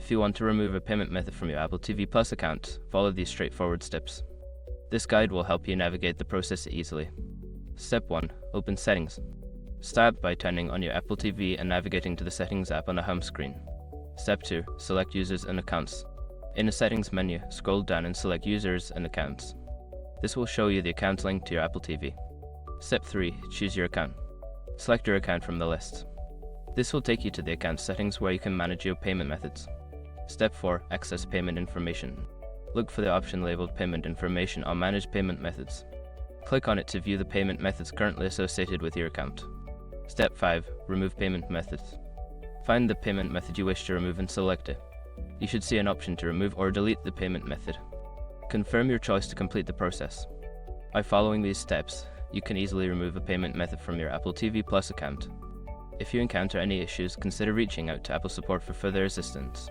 If you want to remove a payment method from your Apple TV Plus account, follow these straightforward steps. This guide will help you navigate the process easily. Step 1. Open Settings. Start by turning on your Apple TV and navigating to the Settings app on the home screen. Step 2. Select Users and Accounts. In the Settings menu, scroll down and select Users and Accounts. This will show you the account linked to your Apple TV. Step 3. Choose your account. Select your account from the list. This will take you to the account settings where you can manage your payment methods. Step 4. Access payment information. Look for the option labeled Payment Information on Manage Payment Methods. Click on it to view the payment methods currently associated with your account. Step 5. Remove payment methods. Find the payment method you wish to remove and select it. You should see an option to remove or delete the payment method. Confirm your choice to complete the process. By following these steps, you can easily remove a payment method from your Apple TV Plus account. If you encounter any issues, consider reaching out to Apple support for further assistance.